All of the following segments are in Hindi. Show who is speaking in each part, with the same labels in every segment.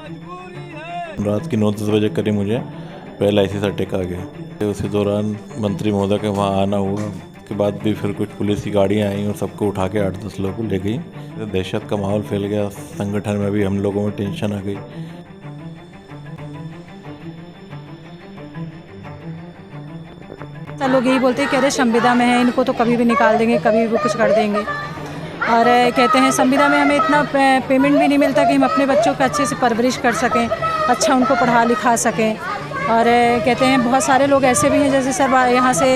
Speaker 1: रात की 9-10 बजे करीब मुझे पहला ऐसी अटैक आ गया। उसी दौरान मंत्री महोदय के वहाँ आना हुआ। उसके बाद भी फिर कुछ पुलिस की गाड़ियाँ आई और सबको उठा के 8-10 लोगों को ले गई। दहशत का माहौल फैल गया, संगठन में भी हम लोगों में टेंशन आ गई।
Speaker 2: सब लोग यही बोलते हैं कि अरे संविदा में है, इनको तो कभी भी निकाल देंगे, कभी भी कुछ कर देंगे। और कहते हैं संविदा में हमें इतना पेमेंट भी नहीं मिलता कि हम अपने बच्चों को अच्छे से परवरिश कर सकें, अच्छा उनको पढ़ा लिखा सकें। और कहते हैं बहुत सारे लोग ऐसे भी हैं जैसे सर यहाँ से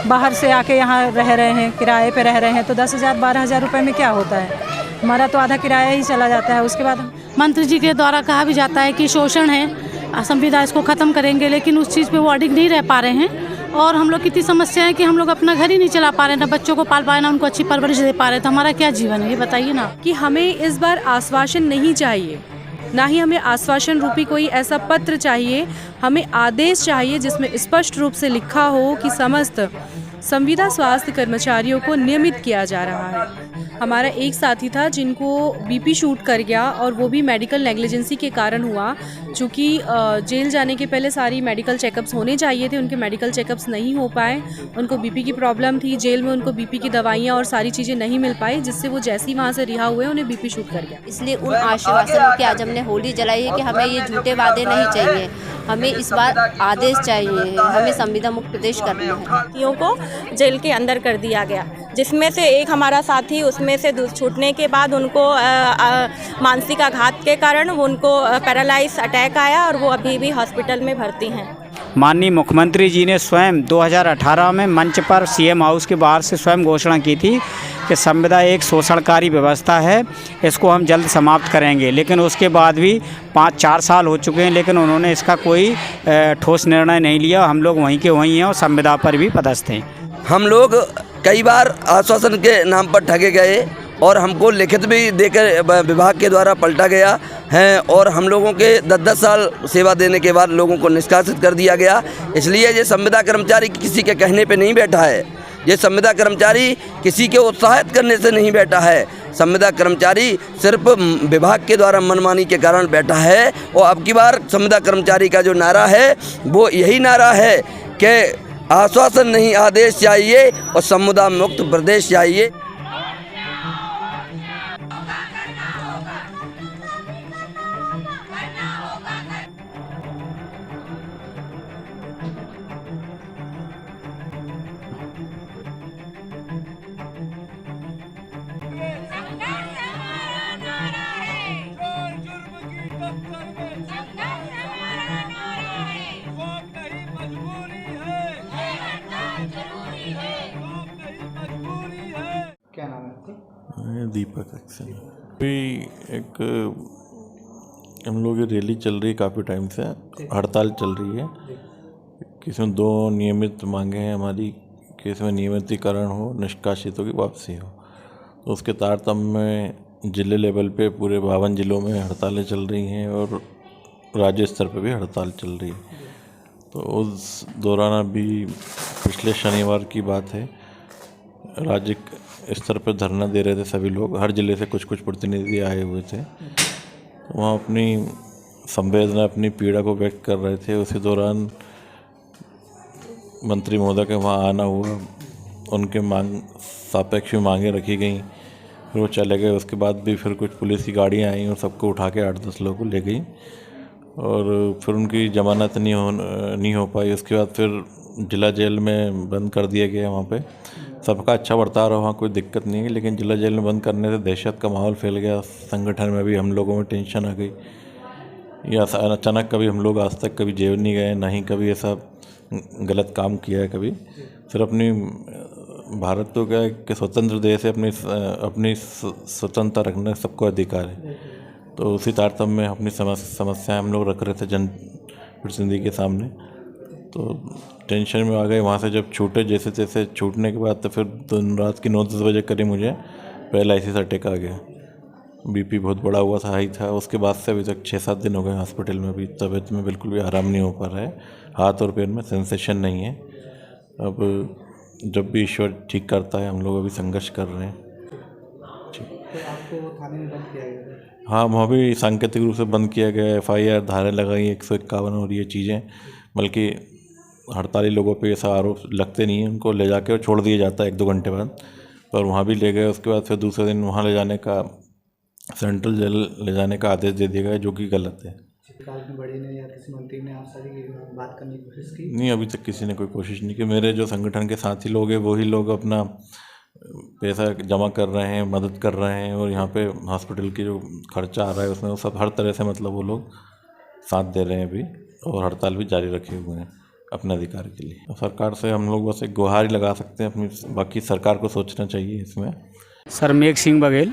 Speaker 2: बाहर से आके यहाँ रह रहे हैं, किराए पे रह रहे हैं, तो 10,000 12,000 रुपये में क्या होता है, हमारा तो आधा किराया ही चला जाता है। उसके बाद
Speaker 3: मंत्री जी के द्वारा कहा भी जाता है कि शोषण है, संविदा इसको ख़त्म करेंगे, लेकिन उस चीज़ पे वो अडिग नहीं रह पा रहे हैं। और हम लोग की इतनी समस्या है कि हम लोग अपना घर ही नहीं चला पा रहे, ना बच्चों को पाल पा रहे, ना उनको अच्छी परवरिश दे पा रहे। तो हमारा क्या जीवन है, ये बताइए ना।
Speaker 4: कि हमें इस बार आश्वासन नहीं चाहिए, ना ही हमें आश्वासन रूपी कोई ऐसा पत्र चाहिए, हमें आदेश चाहिए जिसमें स्पष्ट रूप से लिखा हो कि समस्त संविदा स्वास्थ्य कर्मचारियों को नियमित किया जा रहा है। हमारा एक साथी था जिनको बीपी शूट कर गया और वो भी मेडिकल नेग्लिजेंसी के कारण हुआ। चूँकि जेल जाने के पहले सारी मेडिकल चेकअप्स होने चाहिए थे, उनके मेडिकल चेकअप्स नहीं हो पाए। उनको बीपी की प्रॉब्लम थी, जेल में उनको बीपी की दवाइयाँ और सारी चीज़ें नहीं मिल पाई, जिससे वो जैसे ही वहाँ से रिहा हुए उन्हें बीपी शूट कर गया।
Speaker 5: इसलिए उन आश्वासनों की आज हमने होली जलाई है कि हमें ये झूठे वादे नहीं चाहिए, हमें इस बार आदेश चाहिए, हमें संविदा मुक्त प्रदेश करना है।
Speaker 6: साथियों को जेल के अंदर कर दिया गया, जिसमें से एक हमारा साथी उसमें से छूटने के बाद उनको मानसिक आघात के कारण उनको पैरालाइज अटैक आया और वो अभी भी हॉस्पिटल में भर्ती हैं।
Speaker 7: माननीय मुख्यमंत्री जी ने स्वयं 2018 में मंच पर सीएम हाउस के बाहर से स्वयं घोषणा की थी कि संविदा एक शोषणकारी व्यवस्था है, इसको हम जल्द समाप्त करेंगे। लेकिन उसके बाद भी 5-4 साल हो चुके हैं, लेकिन उन्होंने इसका कोई ठोस निर्णय नहीं लिया। हम लोग वहीं के वहीं हैं और संविदा पर भी पदस्थ हैं।
Speaker 8: हम लोग कई बार आश्वासन के नाम पर ठगे गए और हमको लिखित भी देकर विभाग के द्वारा पलटा गया है और हम लोगों के 10-10 साल सेवा देने के बाद लोगों को निष्कासित कर दिया गया। इसलिए ये संविदा कर्मचारी किसी के कहने पे नहीं बैठा है, ये संविदा कर्मचारी किसी के उत्साहित करने से नहीं बैठा है। संविदा कर्मचारी सिर्फ विभाग के द्वारा मनमानी के कारण बैठा है। और अब की बार संविदा कर्मचारी का जो नारा है वो यही नारा है कि आश्वासन नहीं आदेश चाहिए और संविदा मुक्त प्रदेश चाहिए।
Speaker 9: क्या नाम है आपका?
Speaker 1: दीपक एक्शन। अभी एक हम लोग की रैली चल रही है, काफ़ी टाइम से हड़ताल चल रही है। इसमें 2 नियमित मांगे हैं हमारी कि इसमें नियमितीकरण हो, निष्कासितों की वापसी हो। तो उसके तारतम्य में जिले लेवल पे पूरे 52 जिलों में हड़तालें चल रही हैं और राज्य स्तर पे भी हड़ताल चल रही है। तो उस दौरान अभी पिछले शनिवार की बात है, राज्य स्तर पर धरना दे रहे थे सभी लोग, हर ज़िले से कुछ कुछ प्रतिनिधि आए हुए थे। तो वहाँ अपनी संवेदना, अपनी पीड़ा को व्यक्त कर रहे थे। उसी दौरान मंत्री महोदय के वहाँ आना हुआ, उनके सापेक्ष मांगें रखी गई, फिर वो चले गए। उसके बाद भी फिर कुछ पुलिस की गाड़ियाँ आई और सबको उठा के 8-10 लोगों को ले गई और फिर उनकी जमानत नहीं हो पाई। उसके बाद फिर जिला जेल में बंद कर दिया गया। वहाँ पे सबका अच्छा बर्ताव रहा, वहाँ कोई दिक्कत नहीं है, लेकिन जिला जेल में बंद करने से दहशत का माहौल फैल गया, संगठन में भी हम लोगों में टेंशन आ गई। या अचानक कभी हम लोग आज तक कभी जेल नहीं गए, ना ही कभी ऐसा गलत काम किया है कभी। सिर्फ अपनी भारत तो क्या है कि स्वतंत्र देश है, अपनी स्वतंत्रता रखने का सबको अधिकार है। तो उसी तारतम्य में अपनी समस्याएं हम लोग रख रहे थे जनप्रतिनिधि के सामने। तो टेंशन में आ गए। वहाँ से जब छूटे, जैसे तैसे छूटने के बाद तो फिर दिन रात की 9-10 बजे करीब मुझे पहला ऐसी अटैक आ गया। बीपी बहुत बड़ा हुआ था, हाई था। उसके बाद से अभी तक 6-7 दिन हो गए हॉस्पिटल में। भी तबीयत में बिल्कुल भी आराम नहीं हो पा रहा है, हाथ और पैर में सेंसेशन नहीं है। अब जब भी ईश्वर ठीक करता है, हम लोग अभी संघर्ष कर रहे हैं।
Speaker 9: तो आपको थाने में बंद किया गया?
Speaker 1: हाँ, वहाँ भी सांकेतिक रूप से बंद किया गया है, FIR धाराएँ लगाई 151 और ये चीज़ें, बल्कि हड़ताली लोगों पे ऐसा आरोप लगते नहीं हैं, उनको ले जाके और छोड़ दिया जाता है 1-2 घंटे बाद। पर वहाँ भी ले गए, उसके बाद फिर दूसरे दिन वहाँ ले जाने का, सेंट्रल जेल ले जाने का आदेश दे दिया गया, जो कि गलत है।
Speaker 9: सरकार में बड़े ने या किसी मंत्री ने आपसे बात करने की कोशिश की?
Speaker 1: नहीं, अभी तक किसी ने कोई कोशिश नहीं की। मेरे जो संगठन के साथी लोग हैं वही लोग अपना पैसा जमा कर रहे हैं, मदद कर रहे हैं, और यहाँ पे हॉस्पिटल की जो खर्चा आ रहा है उसमें वो सब हर तरह से मतलब वो लोग साथ दे रहे हैं अभी, और हड़ताल भी जारी रखे हुए हैं अपने अधिकार के लिए। सरकार से हम लोग बस एक गुहार ही लगा सकते हैं अपनी, बाकी सरकार को सोचना चाहिए इसमें।
Speaker 7: सर मेघ सिंह बघेल,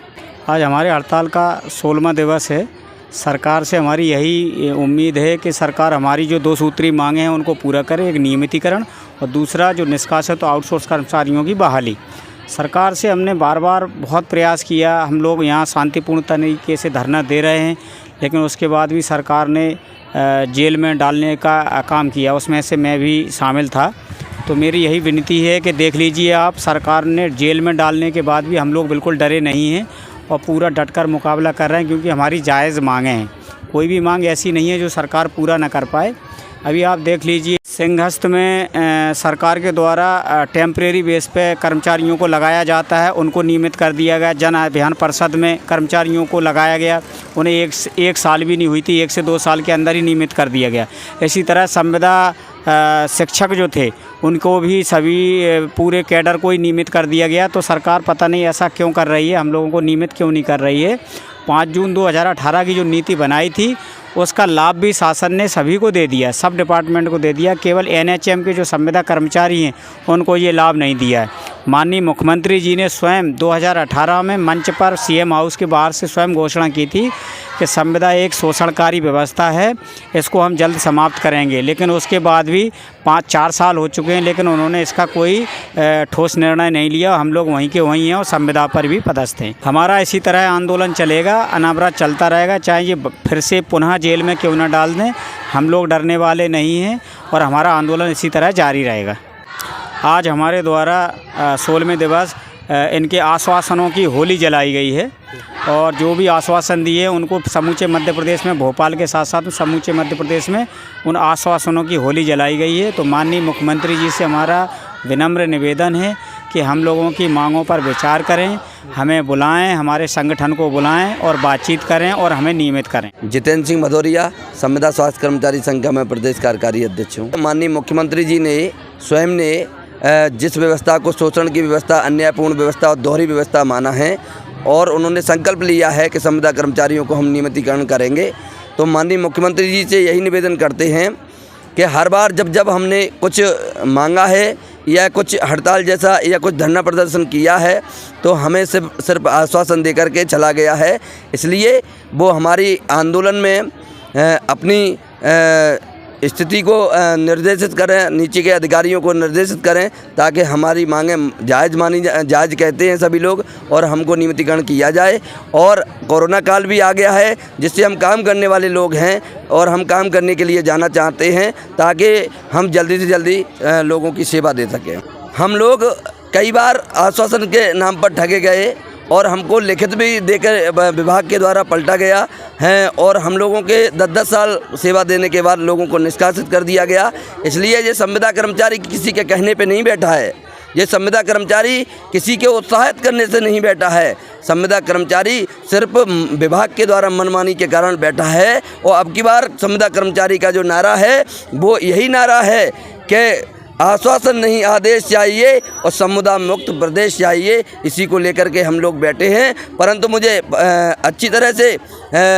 Speaker 7: आज हमारे हड़ताल का 16वां दिवस है। सरकार से हमारी यही उम्मीद है कि सरकार हमारी जो 2 सूत्री मांगे हैं उनको पूरा करे, एक नियमितीकरण और दूसरा जो निष्कासित आउटसोर्स कर्मचारियों की बहाली। सरकार से हमने बार बार बहुत प्रयास किया, हम लोग यहाँ शांतिपूर्ण तरीके से धरना दे रहे हैं, लेकिन उसके बाद भी सरकार ने जेल में डालने का काम किया, उसमें से मैं भी शामिल था। तो मेरी यही विनती है कि देख लीजिए आप, सरकार ने जेल में डालने के बाद भी हम लोग बिल्कुल डरे नहीं हैं और पूरा डटकर मुकाबला कर रहे हैं, क्योंकि हमारी जायज़ मांगें हैं। कोई भी मांग ऐसी नहीं है जो सरकार पूरा ना कर पाए। अभी आप देख लीजिए सिंहस्थ में सरकार के द्वारा टेम्परेरी बेस पे कर्मचारियों को लगाया जाता है, उनको नियमित कर दिया गया। जन अभियान परिषद में कर्मचारियों को लगाया गया, उन्हें एक साल भी नहीं हुई थी, 1 से 2 साल के अंदर ही नियमित कर दिया गया। इसी तरह संविदा शिक्षक जो थे उनको भी सभी पूरे कैडर को ही नियमित कर दिया गया। तो सरकार पता नहीं ऐसा क्यों कर रही है, हम लोगों को नियमित क्यों नहीं कर रही है। 5 जून 2018 की जो नीति बनाई थी उसका लाभ भी शासन ने सभी को दे दिया, सब डिपार्टमेंट को दे दिया। केवल NHM के जो संविदा कर्मचारी हैं उनको ये लाभ नहीं दिया है। माननीय मुख्यमंत्री जी ने स्वयं 2018 में मंच पर CM हाउस के बाहर से स्वयं घोषणा की थी कि संविदा एक शोषणकारी व्यवस्था है, इसको हम जल्द समाप्त करेंगे। लेकिन उसके बाद भी 5-4 साल हो चुके हैं, लेकिन उन्होंने इसका कोई ठोस निर्णय नहीं लिया। हम लोग वहीं के वहीं हैं और संविदा पर भी पदस्थ हैं। हमारा इसी तरह आंदोलन चलेगा, अनवरत चलता रहेगा, चाहे ये फिर से पुनः जेल में क्यों न डाल दें, हम लोग डरने वाले नहीं हैं और हमारा आंदोलन इसी तरह जारी रहेगा। आज हमारे द्वारा 16वें दिवस इनके आश्वासनों की होली जलाई गई है, और जो भी आश्वासन दिए उनको समूचे मध्य प्रदेश में, भोपाल के साथ साथ समूचे मध्य प्रदेश में उन आश्वासनों की होली जलाई गई है। तो माननीय मुख्यमंत्री जी से हमारा विनम्र निवेदन है कि हम लोगों की मांगों पर विचार करें, हमें बुलाएं, हमारे संगठन को बुलाएं और बातचीत करें और हमें नियमित करें।
Speaker 8: जितेंद्र सिंह भदौरिया, संविदा स्वास्थ्य कर्मचारी संघ का मैं प्रदेश कार्यकारी अध्यक्ष हूँ। माननीय मुख्यमंत्री जी ने स्वयं ने जिस व्यवस्था को शोषण की व्यवस्था, अन्यायपूर्ण व्यवस्था और दोहरी व्यवस्था माना है, और उन्होंने संकल्प लिया है कि संविदा कर्मचारियों को हम नियमितीकरण करेंगे। तो माननीय मुख्यमंत्री जी से यही निवेदन करते हैं कि हर बार जब हमने कुछ मांगा है या कुछ हड़ताल जैसा या कुछ धरना प्रदर्शन किया है तो हमें सिर्फ आश्वासन दे करके चला गया है। इसलिए वो हमारी आंदोलन में अपनी स्थिति को निर्देशित करें, नीचे के अधिकारियों को निर्देशित करें, ताकि हमारी मांगें जायज़ कहते हैं सभी लोग, और हमको नियमितीकरण किया जाए। और कोरोना काल भी आ गया है, जिससे हम काम करने वाले लोग हैं और हम काम करने के लिए जाना चाहते हैं, ताकि हम जल्दी से जल्दी लोगों की सेवा दे सकें। हम लोग कई बार आश्वासन के नाम पर ठगे गए और हमको लिखित भी देकर विभाग के द्वारा पलटा गया है, और हम लोगों के 10-10 साल सेवा देने के बाद लोगों को निष्कासित कर दिया गया। इसलिए ये संविदा कर्मचारी किसी के कहने पे नहीं बैठा है, ये संविदा कर्मचारी किसी के उत्साहित करने से नहीं बैठा है। संविदा कर्मचारी सिर्फ विभाग के द्वारा मनमानी के कारण बैठा है। और अब की बार संविदा कर्मचारी का जो नारा है वो यही नारा है कि आश्वासन नहीं आदेश चाहिए और संविदा मुक्त प्रदेश चाहिए। इसी को लेकर के हम लोग बैठे हैं। परंतु मुझे अच्छी तरह से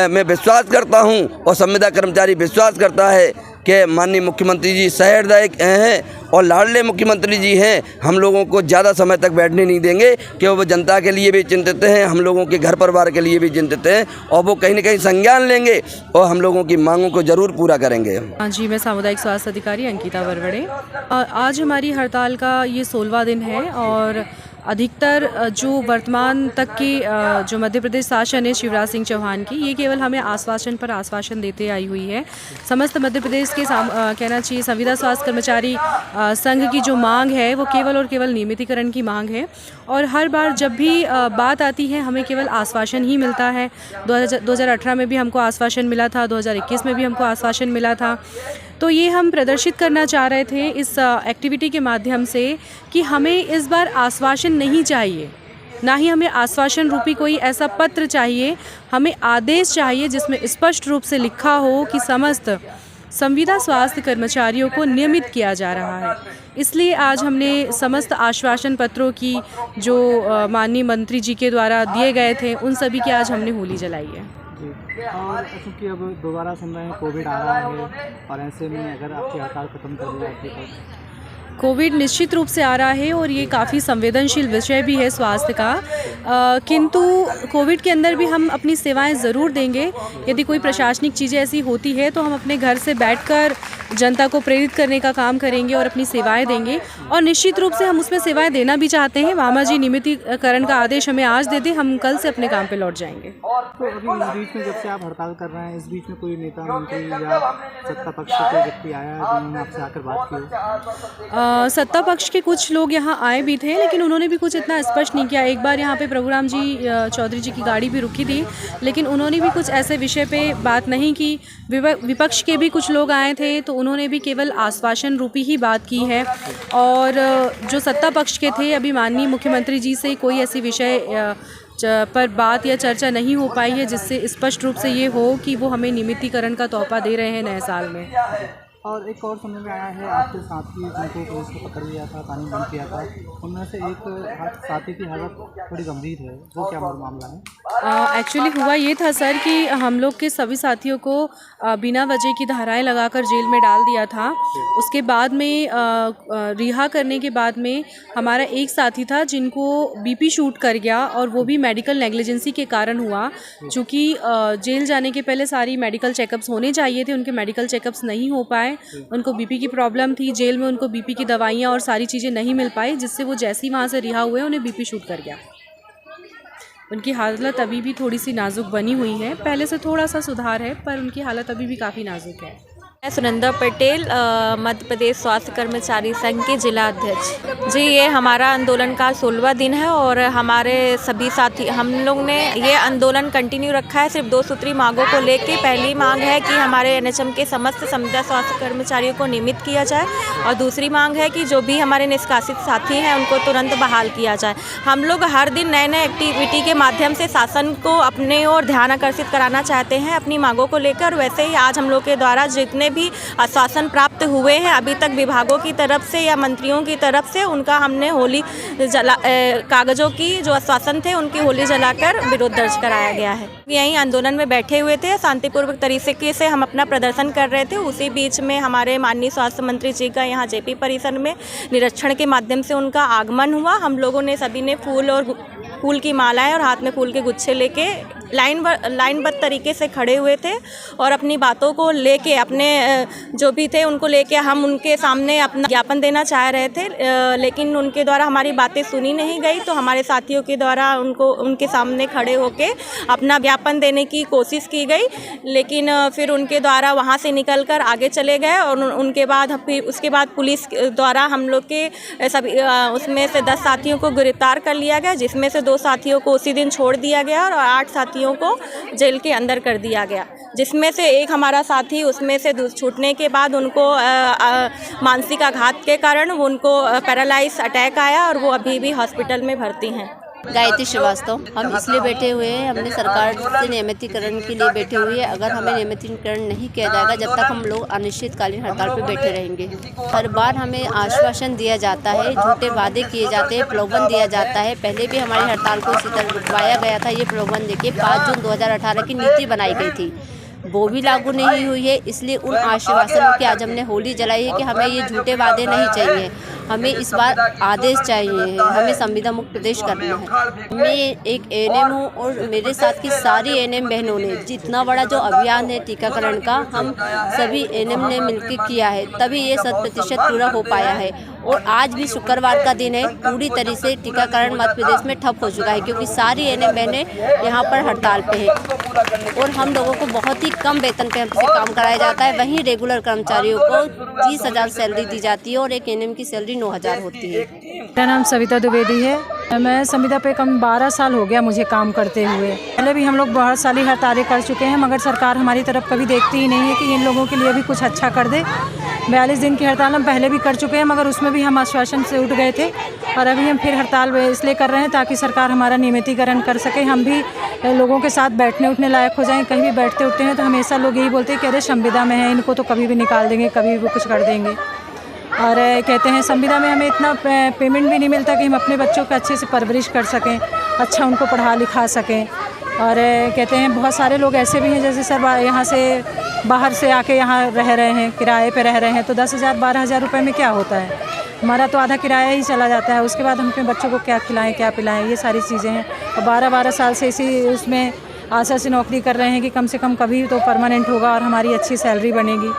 Speaker 8: मैं विश्वास करता हूं और संविदा कर्मचारी विश्वास करता है कि माननीय मुख्यमंत्री जी सहृदय हैं और लाडले मुख्यमंत्री जी हैं। हम लोगों को ज़्यादा समय तक बैठने नहीं देंगे, कि वो जनता के लिए भी चिंतित हैं, हम लोगों के घर परिवार के लिए भी चिंतित हैं, और वो कहीं न कहीं संज्ञान लेंगे और हम लोगों की मांगों को ज़रूर पूरा करेंगे।
Speaker 4: हाँ जी, मैं सामुदायिक स्वास्थ्य अधिकारी अंकिता वरवड़े। आज हमारी हड़ताल का ये 16वां दिन है और अधिकतर जो वर्तमान तक की जो मध्य प्रदेश शासन है शिवराज सिंह चौहान की, ये केवल हमें आश्वासन पर आश्वासन देते आई हुई है। समस्त मध्य प्रदेश के कहना चाहिए संविदा स्वास्थ्य कर्मचारी संघ की जो मांग है वो केवल और केवल नियमितीकरण की मांग है, और हर बार जब भी बात आती है हमें केवल आश्वासन ही मिलता है। 2018 में भी हमको आश्वासन मिला था, 2021 में भी हमको आश्वासन मिला था। तो ये हम प्रदर्शित करना चाह रहे थे इस एक्टिविटी के माध्यम से कि हमें इस बार आश्वासन नहीं चाहिए, ना ही हमें आश्वासन रूपी कोई ऐसा पत्र चाहिए, हमें आदेश चाहिए जिसमें स्पष्ट रूप से लिखा हो कि समस्त संविदा स्वास्थ्य कर्मचारियों को नियमित किया जा रहा है। इसलिए आज हमने समस्त आश्वासन पत्रों की जो माननीय मंत्री जी के द्वारा दिए गए थे उन सभी की आज हमने होली जलाई है।
Speaker 9: और क्योंकि अब दोबारा सुन रहे हैं कोविड आ रहा है, और ऐसे में अगर आपकी हड़ताल खत्म कर दी जाती है तो
Speaker 4: कोविड निश्चित रूप से आ रहा है और ये काफ़ी संवेदनशील विषय भी है स्वास्थ्य का, किंतु कोविड के अंदर भी हम अपनी सेवाएं ज़रूर देंगे। यदि कोई प्रशासनिक चीज़ें ऐसी होती है तो हम अपने घर से बैठकर जनता को प्रेरित करने का काम करेंगे और अपनी सेवाएं देंगे, और निश्चित रूप से हम उसमें सेवाएं देना भी चाहते हैं। मामा जी नियमितीकरण का आदेश हमें आज दे दें, हम कल से अपने काम पर लौट जाएंगे।
Speaker 9: तो अभी इस बीच में जब से आप हड़ताल कर रहे हैं, इस बीच में कोई नेता मंत्री या सत्ता पक्ष से कोई व्यक्ति आया है जिन्होंने आपसे आकर बात की?
Speaker 4: सत्ता पक्ष के कुछ लोग यहाँ आए भी थे, लेकिन उन्होंने भी कुछ इतना स्पष्ट नहीं किया। एक बार यहाँ पे प्रभुराम जी चौधरी जी की गाड़ी भी रुकी थी, लेकिन उन्होंने भी कुछ ऐसे विषय पे बात नहीं की। विपक्ष के भी कुछ लोग आए थे तो उन्होंने भी केवल आश्वासन रूपी ही बात की है, और जो सत्ता पक्ष के थे अभी माननीय मुख्यमंत्री जी से कोई ऐसी विषय पर बात या चर्चा नहीं हो पाई है जिससे स्पष्ट रूप से ये हो कि वो हमें नियमितीकरण का तोहफा दे रहे हैं नए साल में।
Speaker 9: और एक और सुनने में आया है आपके साथी जिनको पुलिस ने पकड़ लिया था, पानी बंद किया था, उनमें से एक साथी की हालत थोड़ी गंभीर है, वो क्या मामला है?
Speaker 4: एक्चुअली हुआ ये था सर कि हम लोग के सभी साथियों को बिना वजह की धाराएं लगाकर जेल में डाल दिया था। उसके बाद में रिहा करने के बाद में हमारा एक साथी था जिनको बीपी शूट कर गया, और वो भी मेडिकल नेग्लिजेंसी के कारण हुआ। चूँकि जेल जाने के पहले सारी मेडिकल चेकअप्स होने चाहिए थे, उनके मेडिकल चेकअप्स नहीं हो पाए। उनको बीपी की प्रॉब्लम थी, जेल में उनको बीपी की दवाइयाँ और सारी चीज़ें नहीं मिल पाई, जिससे वो जैसे ही वहाँ से रिहा हुए उन्हें बीपी शूट कर गया। उनकी हालत अभी भी थोड़ी सी नाजुक बनी हुई है, पहले से थोड़ा सा सुधार है, पर उनकी हालत अभी भी काफ़ी नाजुक है।
Speaker 6: मैं सुनंदा पटेल, मध्य प्रदेश स्वास्थ्य कर्मचारी संघ के जिला अध्यक्ष। जी, ये हमारा आंदोलन का 16वां दिन है और हमारे सभी साथी हम लोग ने ये आंदोलन कंटिन्यू रखा है सिर्फ 2 सूत्री मांगों को लेके। पहली मांग है कि हमारे एनएचएम के समस्त संविदा स्वास्थ्य कर्मचारियों को नियमित किया जाए, और दूसरी मांग है कि जो भी हमारे निष्कासित साथी हैं उनको तुरंत बहाल किया जाए। हम लोग हर दिन नए नए एक्टिविटी के माध्यम से शासन को अपने ओर ध्यान आकर्षित कराना चाहते हैं अपनी मांगों को लेकर। वैसे ही आज हम लोग के द्वारा जितने भी आश्वासन प्राप्त हुए हैं अभी तक विभागों की तरफ से या मंत्रियों की तरफ से, उनका हमने होली कागजों की जो आश्वासन थे उनकी होली जलाकर विरोध दर्ज कराया गया है। यहीं आंदोलन में बैठे हुए थे, शांतिपूर्वक तरीके से हम अपना प्रदर्शन कर रहे थे। उसी बीच में हमारे माननीय स्वास्थ्य मंत्री जी का यहाँ जेपी परिसर में निरीक्षण के माध्यम से उनका आगमन हुआ। हम लोगों ने सभी ने फूल की मालाएं और हाथ में फूल के गुच्छे लेके लाइनबद्ध तरीके से खड़े हुए थे, और अपनी बातों को लेके अपने जो भी थे उनको लेके हम उनके सामने अपना ज्ञापन देना चाह रहे थे, लेकिन उनके द्वारा हमारी बातें सुनी नहीं गई। तो हमारे साथियों के द्वारा उनके सामने खड़े होके अपना ज्ञापन देने की कोशिश की गई, लेकिन फिर उनके द्वारा वहाँ से निकलकर आगे चले गए, और उसके बाद पुलिस द्वारा हम लोग के सभी उसमें से 10 साथियों को गिरफ्तार कर लिया गया, जिसमें से 2 साथियों को उसी दिन छोड़ दिया गया और 8 साथियों को जेल के अंदर कर दिया गया, जिसमें से एक हमारा साथी उसमें से छूटने के बाद उनको मानसिक आघात के कारण उनको पैरालाइज अटैक आया, और वो अभी भी हॉस्पिटल में भर्ती हैं।
Speaker 5: गायत्री श्रीवास्तव। हम इसलिए बैठे हुए हैं, हमने सरकार से नियमितीकरण के लिए बैठे हुए हैं। अगर हमें नियमितीकरण नहीं किया जाएगा, जब तक हम लोग अनिश्चितकालीन हड़ताल पर बैठे रहेंगे। हर बार हमें आश्वासन दिया जाता है, झूठे वादे किए जाते हैं, प्रलोभन दिया जाता है। पहले भी हमारी हड़ताल को इसी तरह रुकवाया गया था। ये प्रलोभन देखिए 5 जून 2018 की नीति बनाई गई थी, वो भी लागू नहीं हुई है। इसलिए उन आश्वासनों की आज हमने होली जलाई है कि हमें ये झूठे वादे नहीं चाहिए, हमें इस बार आदेश चाहिए, हमें संविदा मुक्त प्रदेश करना है। मैं एक एएनएम हूँ और मेरे साथ की सारी एएनएम बहनों ने जितना बड़ा जो अभियान है टीकाकरण का, हम सभी एएनएम ने मिलकर किया है, तभी ये 100% पूरा हो पाया है। और आज भी शुक्रवार का दिन है, पूरी तरह से टीकाकरण मध्य प्रदेश में ठप हो चुका है क्योंकि सारी एएनएम बहनें यहाँ पर हड़ताल पे है और हम लोगों को बहुत ही कम वेतन पे हमसे काम कराया जाता है। वहीं रेगुलर कर्मचारियों को 30,000 सैलरी दी जाती है और एक एएनएम की सैलरी 9,000 होती है।
Speaker 2: मेरा नाम सविता द्विवेदी है। मैं संविदा पे कम 12 साल हो गया मुझे काम करते हुए। पहले भी हम लोग बहुत सारी हड़तालें कर चुके हैं, मगर सरकार हमारी तरफ कभी देखती ही नहीं है कि इन लोगों के लिए भी कुछ अच्छा कर दे। 42 दिन की हड़ताल हम पहले भी कर चुके हैं, मगर उसमें भी हम आश्वासन से उठ गए थे और अभी हम फिर हड़ताल इसलिए कर रहे हैं ताकि सरकार हमारा नियमितीकरण कर सके, हम भी लोगों के साथ बैठने उठने लायक हो जाएं। कहीं भी बैठते उठते हैं तो हमेशा लोग यही बोलते हैं कि अरे संविदा में है, इनको तो कभी भी निकाल देंगे, कभी भी कुछ कर देंगे। और कहते हैं संविदा में हमें इतना पेमेंट भी नहीं मिलता कि हम अपने बच्चों को अच्छे से परवरिश कर सकें, अच्छा उनको पढ़ा लिखा सकें। और कहते हैं बहुत सारे लोग ऐसे भी हैं जैसे सर यहाँ से बाहर से आके यहाँ रह रहे हैं, किराए पे रह रहे हैं, तो 10,000 12,000 रुपये में क्या होता है? हमारा तो आधा किराया ही चला जाता है। उसके बाद हम अपने बच्चों को क्या खिलाएं क्या पिलाएं, ये सारी चीज़ें हैं। और 12-12 साल से इसी उसमें आशा से नौकरी कर रहे हैं कि कम से कम कभी तो परमानेंट होगा और हमारी अच्छी सैलरी बनेगी,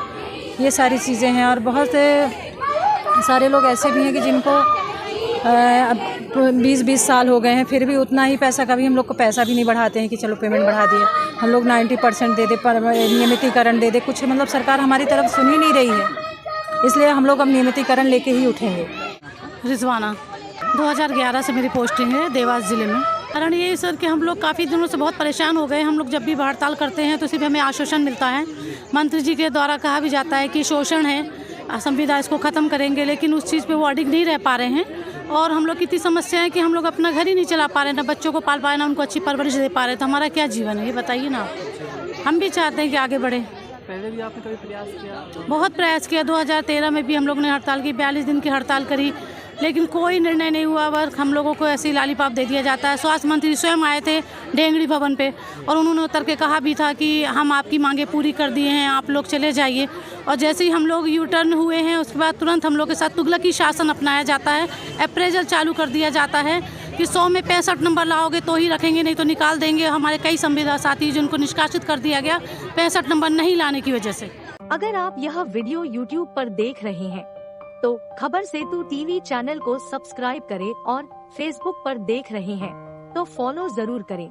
Speaker 2: ये सारी चीज़ें हैं। और बहुत सारे लोग ऐसे भी हैं कि जिनको 20-20 साल हो गए हैं, फिर भी उतना ही पैसा, कभी हम लोग को पैसा भी नहीं बढ़ाते हैं कि चलो पेमेंट बढ़ा दिए, हम लोग 90% दे दे, पर नियमितीकरण दे दे, कुछ मतलब सरकार हमारी तरफ सुन ही नहीं रही है। इसलिए हम लोग अब नियमितीकरण लेके ही उठेंगे।
Speaker 3: रिजवाना 2011 से मेरी पोस्टिंग है देवास ज़िले में। कारण ये है सर कि हम लोग काफ़ी दिनों से बहुत परेशान हो गए। हम लोग जब भी हड़ताल करते हैं तो सिर्फ हमें आश्वासन मिलता है, मंत्री जी के द्वारा कहा भी जाता है कि शोषण है, संविदा इसको ख़त्म करेंगे, लेकिन उस चीज़ पे वो अडिग नहीं रह पा रहे हैं। और हम लोग की इतनी समस्या है कि हम लोग अपना घर ही नहीं चला पा रहे, ना बच्चों को पाल पाए, ना उनको अच्छी परवरिश दे पा रहे। तो हमारा क्या जीवन है ये बताइए ना। हम भी चाहते हैं कि आगे बढ़े।
Speaker 9: पहले भी आपने कभी प्रयास किया?
Speaker 3: बहुत प्रयास किया। 2013 में भी हम लोग ने हड़ताल की, 42 दिन की हड़ताल करी, लेकिन कोई निर्णय नहीं हुआ। बस हम लोगों को ऐसे ही लालीपाप दे दिया जाता है। स्वास्थ्य मंत्री स्वयं आए थे ढेंगड़ी भवन पे और उन्होंने उतर के कहा भी था कि हम आपकी मांगे पूरी कर दिए हैं, आप लोग चले जाइए। और जैसे ही हम लोग यू टर्न हुए हैं उसके बाद तुरंत हम लोग के साथ तुगलकी शासन अपनाया जाता है, अप्रेजल चालू कर दिया जाता है कि 100 में 65 नंबर लाओगे तो ही रखेंगे, नहीं तो निकाल देंगे। हमारे कई संविदा साथी जिनको निष्कासित कर दिया गया 65 नंबर नहीं लाने की वजह से।
Speaker 10: अगर आप यह वीडियो YouTube पर देख रहे हैं तो खबर सेतु टीवी चैनल को सब्सक्राइब करें और Facebook पर देख रहे हैं तो फॉलो जरूर करें।